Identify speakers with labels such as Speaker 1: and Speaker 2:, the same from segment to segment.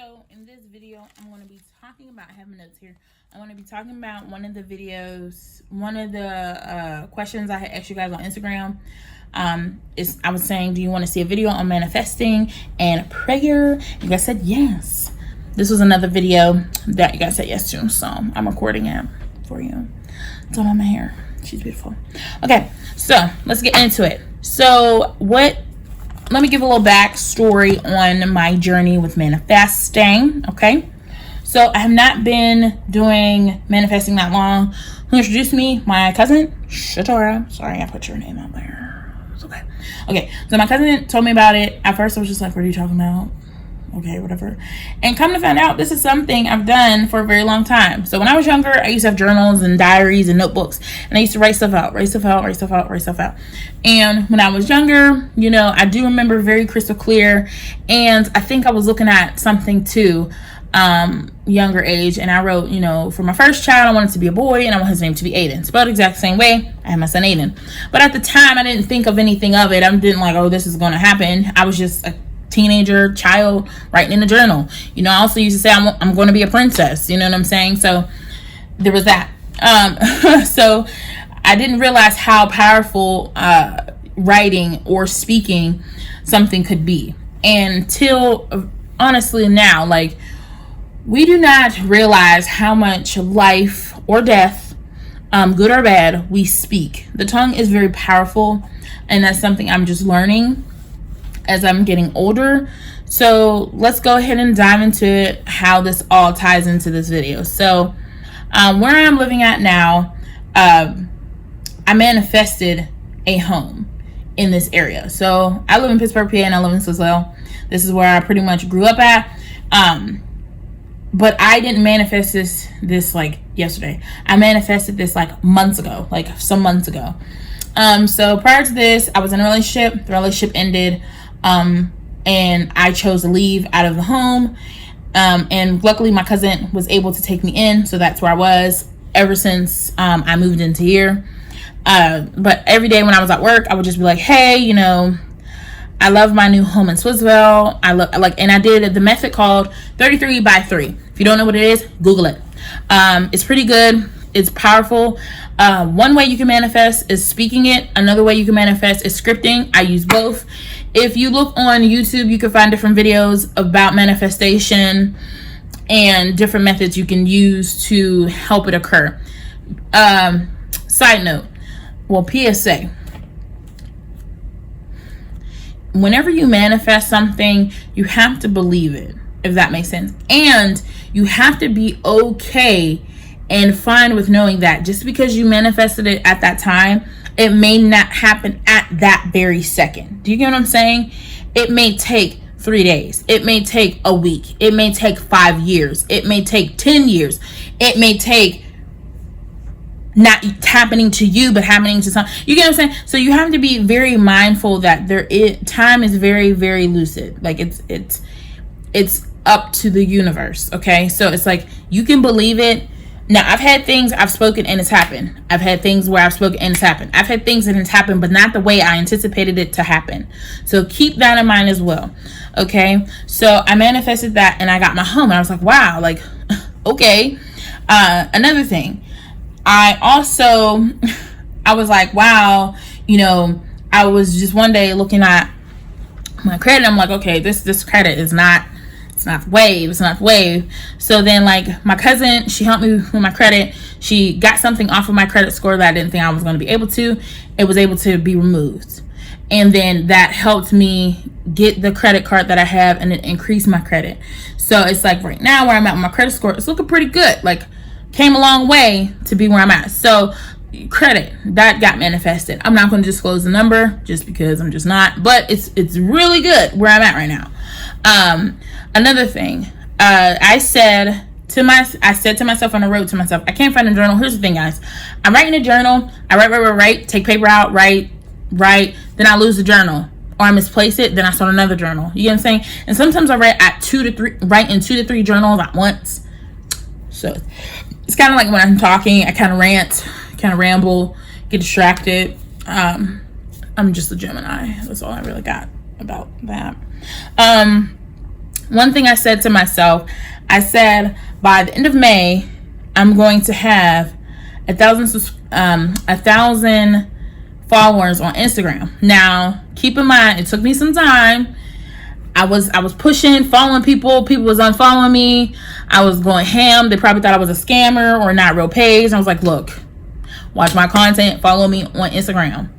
Speaker 1: So in this video, I'm going to be talking about, I have my notes here. I'm going to be talking about one of the questions I had asked you guys on Instagram. I was saying, do you want to see a video on manifesting and prayer? You guys said yes. This was another video that you guys said yes to, so I'm recording it for you. It's all on my hair. She's beautiful. Okay, so let's get into it. So let me give a little backstory on my journey with manifesting. Okay, so I have not been doing manifesting that long. Who introduced me? My cousin Shatora. Sorry, I put your name out there. It's okay. Okay, so my cousin told me about it. At first I was just like, what are you talking about? Okay, whatever. And come to find out, this is something I've done for a very long time. So when I was younger, I used to have journals and diaries and notebooks, and I used to write stuff out. And when I was younger, you know, I do remember very crystal clear. And I think I was looking at something too, younger age, and I wrote, you know, for my first child, I wanted to be a boy, and I want his name to be Aiden. Spelled exact same way. I had my son Aiden. But at the time, I didn't think of anything of it. I didn't like, oh, this is going to happen. I was just a teenager child writing in a journal. You know, I also used to say I'm going to be a princess. You know what I'm saying? So there was that. So I didn't realize how powerful writing or speaking something could be until honestly now, like, we do not realize how much life or death, good or bad, we speak. The tongue is very powerful, and that's something I'm just learning as I'm getting older. So let's go ahead and dive into it, how this all ties into this video. So where I'm living at now, I manifested a home in this area. So I live in Pittsburgh, PA, and I live in Swiswell. This is where I pretty much grew up at. But I didn't manifest this like yesterday. I manifested this like months ago, like some months ago. So prior to this, I was in a relationship. The relationship ended. And I chose to leave out of the home. And luckily my cousin was able to take me in. So that's where I was ever since, I moved into here. But every day when I was at work, I would just be like, hey, you know, I love my new home in Swiswell. And I did the method called 33 by 3. If you don't know what it is, Google it. It's pretty good. It's powerful. One way you can manifest is speaking it. Another way you can manifest is scripting. I use both. If you look on YouTube, you can find different videos about manifestation and different methods you can use to help it occur. Side note, well, PSA. Whenever you manifest something, you have to believe it, if that makes sense. And you have to be okay and fine with knowing that just because you manifested it at that time, it may not happen at that very second. Do you get what I'm saying? It may take 3 days. It may take a week. It may take 5 years. It may take 10 years. It may take not happening to you, but happening to some. You get what I'm saying? So you have to be very mindful that time is very, very lucid. Like it's up to the universe. Okay. So it's like, you can believe it. Now, I've had things I've spoken and it's happened. I've had things where I've spoken and it's happened. I've had things that it's happened, but not the way I anticipated it to happen. So keep that in mind as well. Okay. So I manifested that and I got my home and I was like, wow, like, okay. Another thing, I was like, wow, you know, I was just one day looking at my credit. I'm like, okay, this credit is not, it's not the wave. So then, like, my cousin, she helped me with my credit. She got something off of my credit score that I didn't think I was going to be able to. It was able to be removed. And then that helped me get the credit card that I have, and it increased my credit. So it's like right now where I'm at with my credit score, it's looking pretty good. Like, came a long way to be where I'm at. So credit, that got manifested. I'm not going to disclose the number just because I'm just not, but it's really good where I'm at right now. Another thing, I said to myself, and I wrote to myself, I can't find a journal. Here's the thing, guys. I'm writing a journal. I write, take paper out, write, then I lose the journal or I misplace it. Then I start another journal. You get what I'm saying? And sometimes I write in 2 to 3 journals at once. So it's kind of like when I'm talking, I kind of rant, kind of ramble, get distracted. I'm just a Gemini. That's all I really got about that. one thing I said to myself, I said by the end of May, I'm going to have 1,000 followers on Instagram. Now, keep in mind, it took me some time. I was pushing, following people. People was unfollowing me. I was going ham. They probably thought I was a scammer or not real page. I was like, look, watch my content, follow me on Instagram.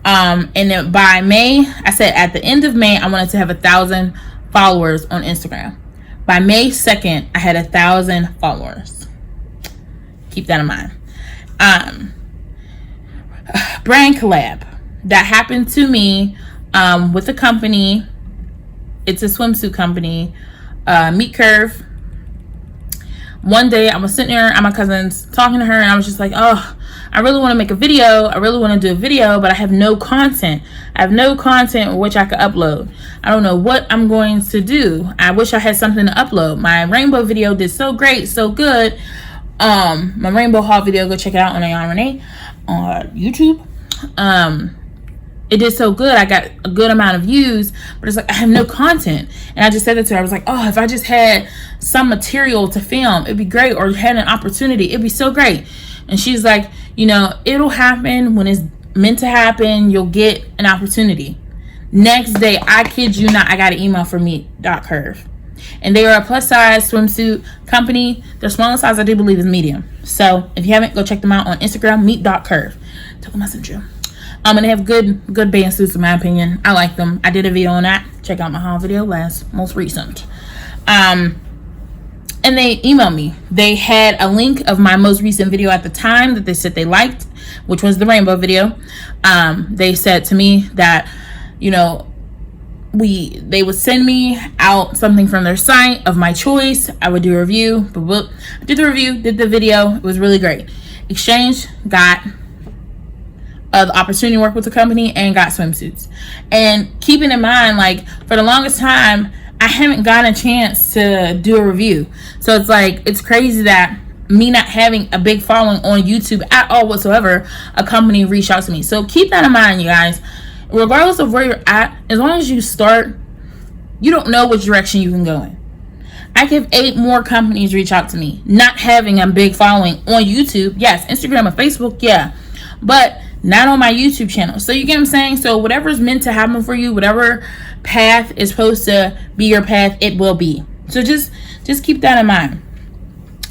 Speaker 1: And then by May, I said at the end of May, I wanted to have 1,000 followers on Instagram. By May 2nd, I had 1,000 followers. Keep that in mind. Brand collab that happened to me with a company. It's a swimsuit company, Meat Curve. One day I was sitting there at my cousin's talking to her, and I was just like, oh, I really want to make a video. I really want to do a video, but I have no content. I have no content which I could upload. I don't know what I'm going to do. I wish I had something to upload. My rainbow video did so great, so good. My rainbow haul video, go check it out on Yanna on YouTube. It did so good. I got a good amount of views, but it's like I have no content. And I just said that to her. I was like, oh, if I just had some material to film, it'd be great, or had an opportunity, it'd be so great. And she's like, you know, it'll happen when it's meant to happen. You'll get an opportunity. Next day, I kid you not, I got an email from Meet.Curve. And they are a plus size swimsuit company. Their smallest size, I do believe, is medium. So if you haven't, go check them out on Instagram, Meet.Curve. Tell them I sent you. And they have good band suits, in my opinion. I like them. I did a video on that. Check out my haul video, most recent. And they emailed me. They had a link of my most recent video at the time that they said they liked, which was the rainbow video. They said to me that, you know, they would send me out something from their site of my choice. I would do a review. I did the review, did the video. It was really great. Exchange, got the opportunity to work with the company, and got swimsuits. And keeping in mind, like, for the longest time, I haven't gotten a chance to do a review. So it's like, it's crazy that me not having a big following on YouTube at all whatsoever, a company reached out to me. So keep that in mind, you guys. Regardless of where you're at, as long as you start, you don't know which direction you can go in. I could have 8 more companies reach out to me, not having a big following on YouTube. Yes, Instagram and Facebook, yeah, but not on my YouTube channel. So you get what I'm saying? So whatever's meant to happen for you, whatever path is supposed to be your path, it will be. So just keep that in mind.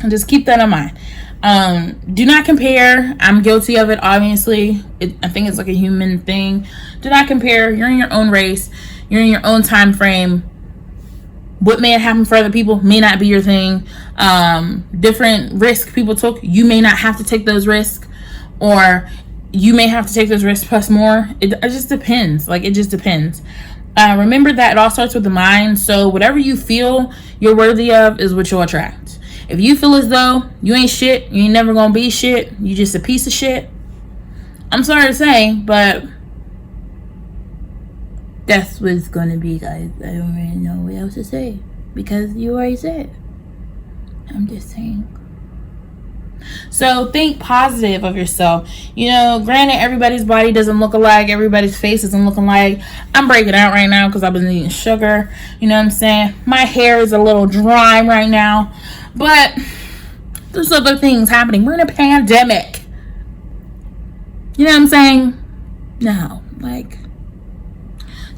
Speaker 1: Just keep that in mind. Do not compare. I'm guilty of it, obviously. I think it's like a human thing. Do not compare. You're in your own race. You're in your own time frame. What may happen for other people may not be your thing. Different risks people took, you may not have to take those risks, or you may have to take those risks plus more. It just depends. Like, it just depends. Remember that it all starts with the mind. So whatever you feel you're worthy of is what you'll attract. If you feel as though you ain't shit, you ain't never gonna be shit, you just a piece of shit, I'm sorry to say, but that's what it's gonna be, guys. I don't really know what else to say, because you already said. I'm just saying. So think positive of yourself. You know, granted, everybody's body doesn't look alike. Everybody's face isn't looking alike. I'm breaking out right now because I've been eating sugar. You know what I'm saying? My hair is a little dry right now. But there's other things happening. We're in a pandemic. You know what I'm saying? No, like,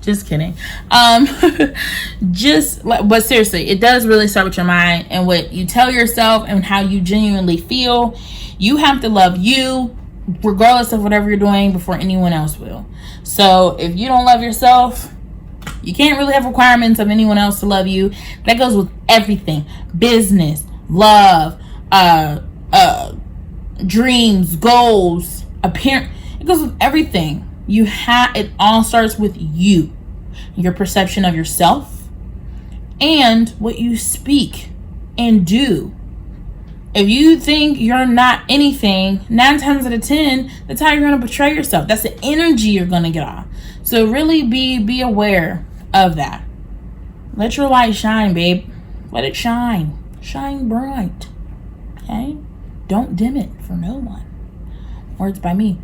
Speaker 1: just kidding. But seriously, it does really start with your mind and what you tell yourself and how you genuinely feel. You have to love you regardless of whatever you're doing before anyone else will. So if you don't love yourself, you can't really have requirements of anyone else to love you. That goes with everything. Business, love, dreams, goals, appearance. It goes with everything. It all starts with you, your perception of yourself, and what you speak and do. If you think you're not anything, 9 times out of 10, that's how you're going to portray yourself. That's the energy you're going to get off. So really be aware of that. Let your light shine, babe. Let it shine. Shine bright. Okay? Don't dim it for no one. Words by me.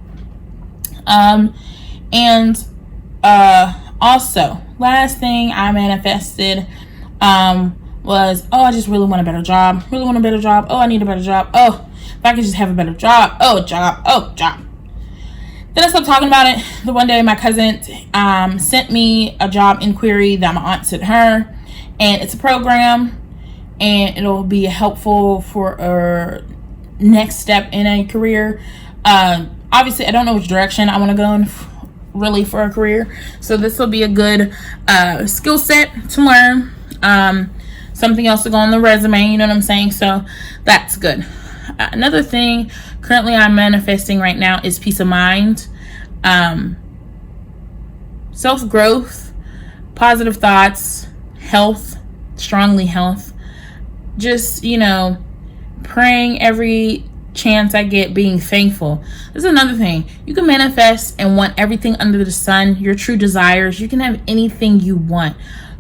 Speaker 1: Also, last thing I manifested was, oh, I just really want a better job. Really want a better job. Oh, I need a better job. Oh, if I could just have a better job. Oh, job. Oh, job. Then I stopped talking about it. The one day my cousin sent me a job inquiry that my aunt sent her. And it's a program. And it'll be helpful for a next step in a career. Obviously, I don't know which direction I want to go in really for a career. So this will be a good skill set to learn. Something else to go on the resume, you know what I'm saying? So that's good. Another thing currently I'm manifesting right now is peace of mind, self-growth, positive thoughts, health, strongly health, just, you know, praying every chance I get, being thankful. This is another thing. You can manifest and want everything under the sun, your true desires. You can have anything you want,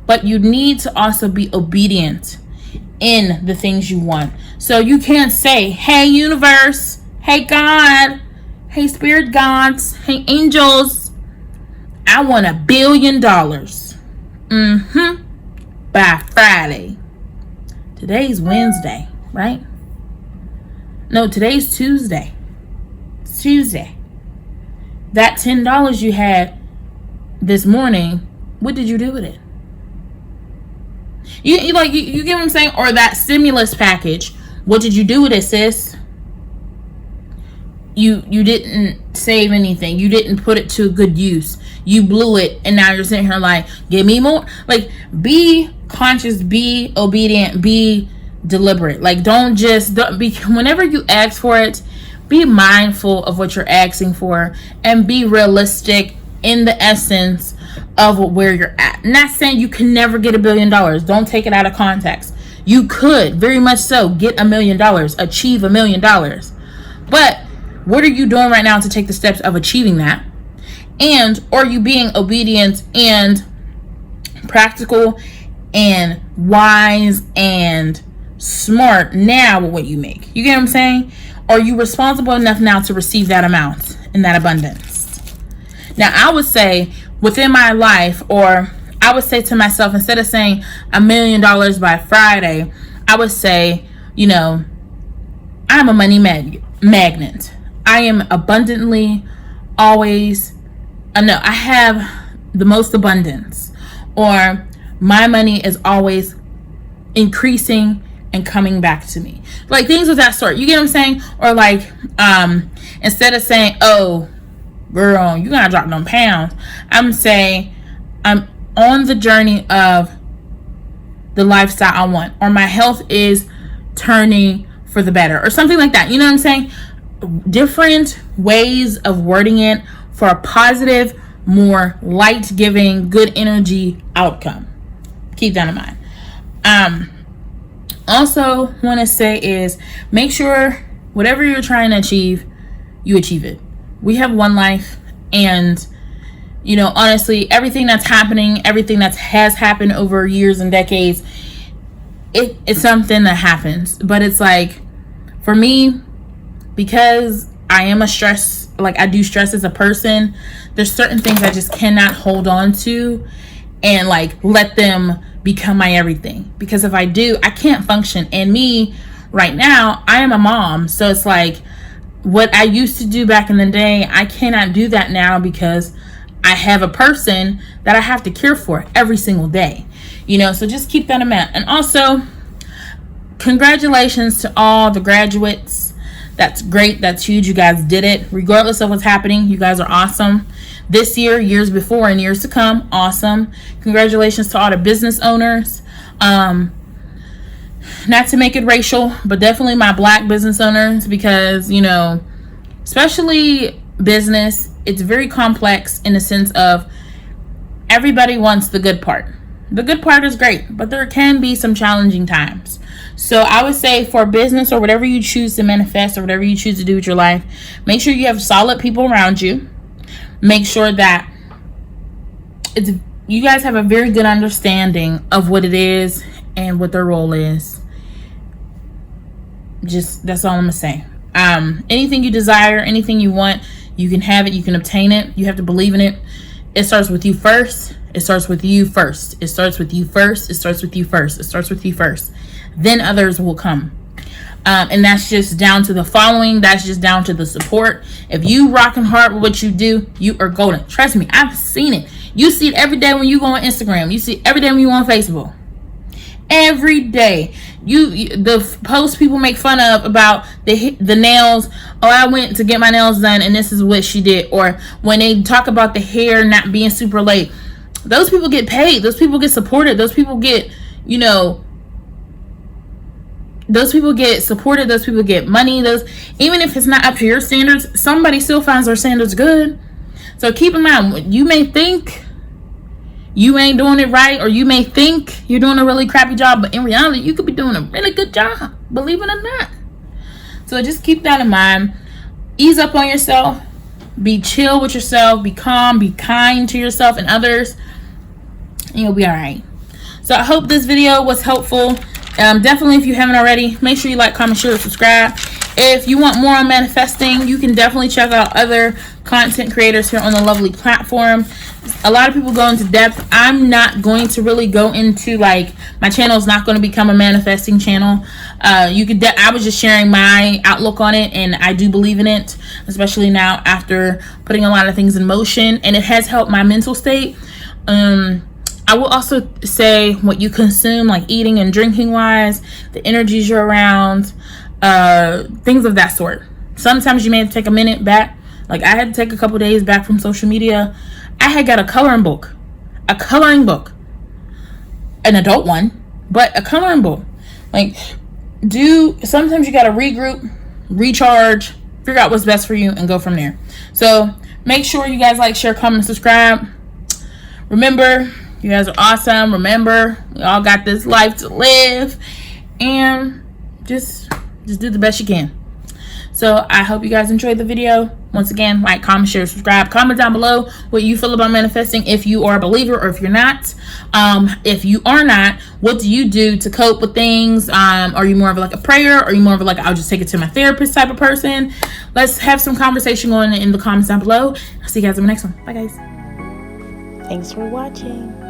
Speaker 1: but you need to also be obedient in the things you want. So you can't say, hey universe, hey God, hey spirit gods, hey angels, I want $1 billion by Friday. Today's Wednesday, right? No, today's Tuesday. It's Tuesday. That $10 you had this morning, what did you do with it? You get what I'm saying? Or that stimulus package, what did you do with it, sis? You didn't save anything. You didn't put it to good use. You blew it, and now you're sitting here like, give me more. Like, be conscious, be obedient, be deliberate. Like, don't be, whenever you ask for it, be mindful of what you're asking for and be realistic in the essence of where you're at. Not saying you can never get $1 billion. Don't take it out of context. You could very much so get $1 million, achieve $1 million. But what are you doing right now to take the steps of achieving that? And are you being obedient and practical and wise and smart now with what you make? You get what I'm saying? Are you responsible enough now to receive that amount and that abundance? Now, I would say within my life, or I would say to myself, instead of saying $1 million by Friday, I would say, you know, I'm a money magnet. I am abundantly always, I have the most abundance, or my money is always increasing and coming back to me. Like things of that sort. You get what I'm saying? Or like, instead of saying, oh, girl, you gotta drop them pounds, I'm saying I'm on the journey of the lifestyle I want, or my health is turning for the better, or something like that. You know what I'm saying? Different ways of wording it for a positive, more light-giving, good energy outcome. Keep that in mind. Also want to say is make sure whatever you're trying to achieve, you achieve it. We have one life, and you know, honestly, everything that's happening, everything that has happened over years and decades, it's something that happens. But it's like, for me, because I am I do stress as a person, there's certain things I just cannot hold on to and like let them become my everything. Because if I do, I can't function. And me right now, I am a mom. So it's like, what I used to do back in the day, I cannot do that now because I have a person that I have to care for every single day. You know, so just keep that in mind. And also, congratulations to all the graduates. That's great. That's huge. You guys did it. Regardless of what's happening, you guys are awesome. This year, years before, and years to come, awesome. Congratulations to all the business owners. Not to make it racial, but definitely my Black business owners, because, you know, especially business, it's very complex in the sense of everybody wants the good part. The good part is great, but there can be some challenging times. So I would say for business or whatever you choose to manifest or whatever you choose to do with your life, make sure you have solid people around you. Make sure that you guys have a very good understanding of what it is and what their role is. Just, that's all I'm gonna say. Anything you desire, anything you want, you can have it, you can obtain it. You have to believe in it. It starts with you first. It starts with you first. It starts with you first. It starts with you first. It starts with you first. Then others will come. And that's just down to the following. That's just down to the support. If you rocking hard with what you do, you are golden. Trust me, I've seen it. You see it every day when you go on Instagram. You see it every day when you go on Facebook. Every day. The posts people make fun of about the nails. Oh, I went to get my nails done and this is what she did. Or when they talk about the hair not being super late. Those people get paid. Those people get supported. Those people get, you know, those people get supported. Those people get money. Even if it's not up to your standards, somebody still finds their standards good. So keep in mind, you may think you ain't doing it right, or you may think you're doing a really crappy job, but in reality, you could be doing a really good job, believe it or not. So just keep that in mind. Ease up on yourself. Be chill with yourself. Be calm. Be kind to yourself and others. And you'll be all right. So I hope this video was helpful. Definitely, if you haven't already, make sure you like, comment, share, subscribe. If you want more on manifesting, you can definitely check out other content creators here on the lovely platform. A lot of people go into depth. I'm not going to really go into, like, my channel is not going to become a manifesting channel. I was just sharing my outlook on it, and I do believe in it, especially now after putting a lot of things in motion, and it has helped my mental state. I will also say what you consume, like eating and drinking wise, the energies you're around, things of that sort. Sometimes you may have to take a minute back. Like I had to take a couple days back from social media. I had got a coloring book, an adult one, but a coloring book. Like, sometimes you got to regroup, recharge, figure out what's best for you, and go from there. So make sure you guys like, share, comment, subscribe. Remember, you guys are awesome. Remember, we all got this life to live, and just do the best you can. So I hope you guys enjoyed the video. Once again, like, comment, share, subscribe. Comment down below what you feel about manifesting, if you are a believer or if you're not. If you are not, what do you do to cope with things? Are you more of like a prayer? Or are you more of like, I'll just take it to my therapist type of person? Let's have some conversation going in the comments down below. I'll see you guys in the next one. Bye, guys.
Speaker 2: Thanks for watching.